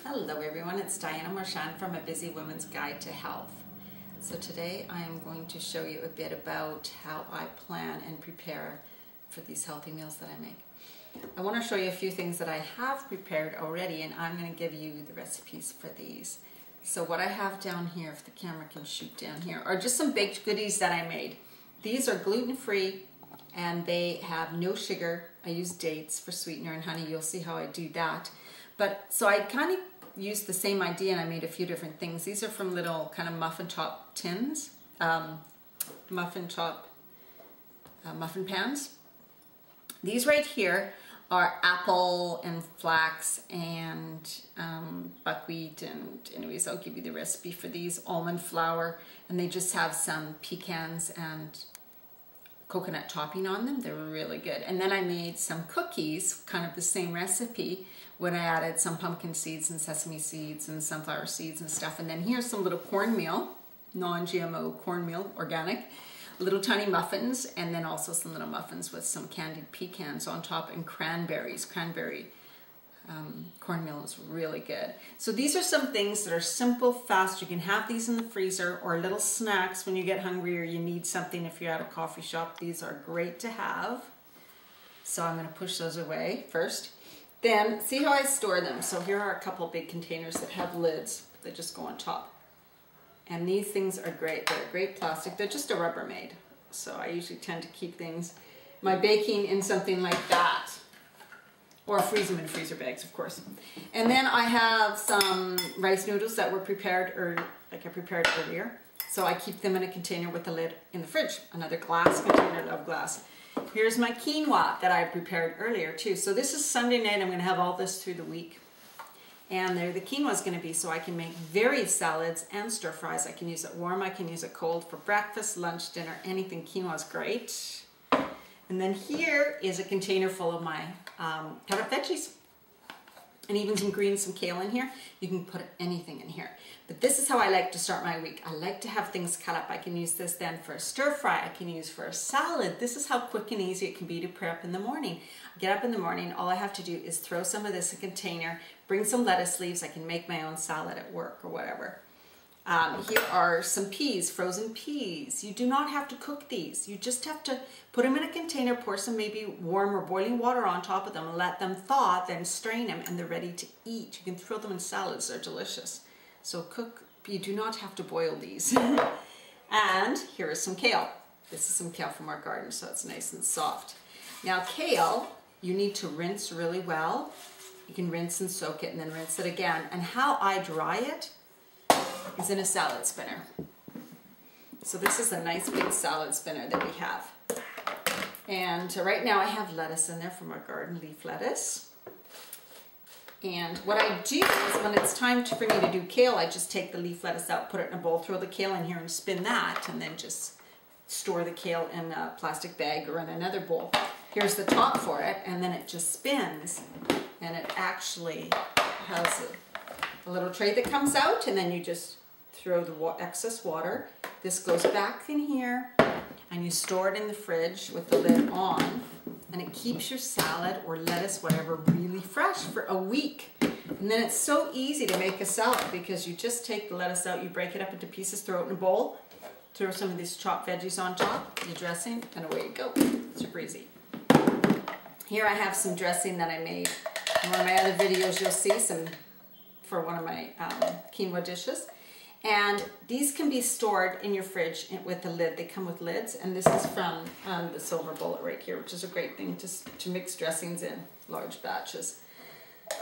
Hello everyone, it's Diana Marchand from A Busy Woman's Guide to Health. So today I am going to show you a bit about how I plan and prepare for these healthy meals that I make. I want to show you a few things that I have prepared already, and I'm going to give you the recipes for these. So what I have down here, if the camera can shoot down here, are just some baked goodies that I made. These are gluten-free and they have no sugar. I use dates for sweetener and honey. You'll see how I do that. But so I kind of used the same idea and I made a few different things. These are from little kind of muffin top tins, muffin pans. These right here are apple and flax and buckwheat, and anyways I'll give you the recipe for these, almond flour, and they just have some pecans and coconut topping on them. They're really good. And then I made some cookies, kind of the same recipe, when I added some pumpkin seeds and sesame seeds and sunflower seeds and stuff. And then here's some little cornmeal, non-GMO cornmeal, organic, little tiny muffins, and then also some little muffins with some candied pecans on top and cranberries. Cranberry cornmeal is really good. So these are some things that are simple, fast. You can have these in the freezer or little snacks when you get hungry or you need something if you're at a coffee shop. These are great to have. So I'm going to push those away first. Then see how I store them. So here are a couple big containers that have lids that just go on top. And these things are great. They're great plastic. They're just a Rubbermaid. So I usually tend to keep my baking in something like that. Or freeze them in freezer bags, of course. And then I have some rice noodles that were prepared, or like I prepared earlier. So I keep them in a container with the lid in the fridge. Another glass container, love glass. Here's my quinoa that I prepared earlier too. So this is Sunday night. I'm going to have all this through the week. And there the quinoa is going to be, so I can make various salads and stir fries. I can use it warm, I can use it cold for breakfast, lunch, dinner, anything. Quinoa is great. And then here is a container full of my cut up veggies. And even some greens, some kale in here. You can put anything in here. But this is how I like to start my week. I like to have things cut up. I can use this then for a stir fry. I can use for a salad. This is how quick and easy it can be to prep in the morning. I get up in the morning, all I have to do is throw some of this in a container, bring some lettuce leaves. I can make my own salad at work or whatever. Here are some peas, frozen peas. You do not have to cook these. You just have to put them in a container, pour some maybe warm or boiling water on top of them, and let them thaw, then strain them, and they're ready to eat. You can throw them in salads, they're delicious. So you do not have to boil these. And here is some kale. This is some kale from our garden, so it's nice and soft. Now kale, you need to rinse really well. You can rinse and soak it and then rinse it again. And how I dry it is in a salad spinner. So this is a nice big salad spinner that we have. And right now I have lettuce in there from our garden, leaf lettuce. And what I do is when it's time for me to do kale, I just take the leaf lettuce out, put it in a bowl, throw the kale in here and spin that, and then just store the kale in a plastic bag or in another bowl. Here's the top for it, and then it just spins, and it actually has a little tray that comes out, and then you just throw the excess water. This goes back in here, and you store it in the fridge with the lid on, and it keeps your salad or lettuce, whatever, really fresh for a week. And then it's so easy to make a salad because you just take the lettuce out, you break it up into pieces, throw it in a bowl, throw some of these chopped veggies on top, the dressing, and away you go. Super easy. Here I have some dressing that I made. In one of my other videos you'll see some for one of my quinoa dishes. And these can be stored in your fridge with the lid. They come with lids, and this is from the Silver Bullet right here, which is a great thing to mix dressings in large batches.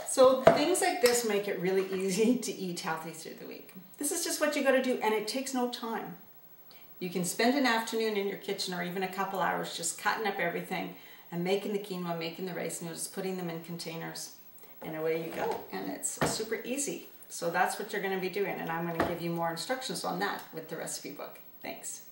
So things like this make it really easy to eat healthy through the week. This is just what you got to do, and it takes no time. You can spend an afternoon in your kitchen or even a couple hours just cutting up everything and making the quinoa, making the rice noodles, putting them in containers, and away you go. And it's super easy. So that's what you're going to be doing, and I'm going to give you more instructions on that with the recipe book. Thanks.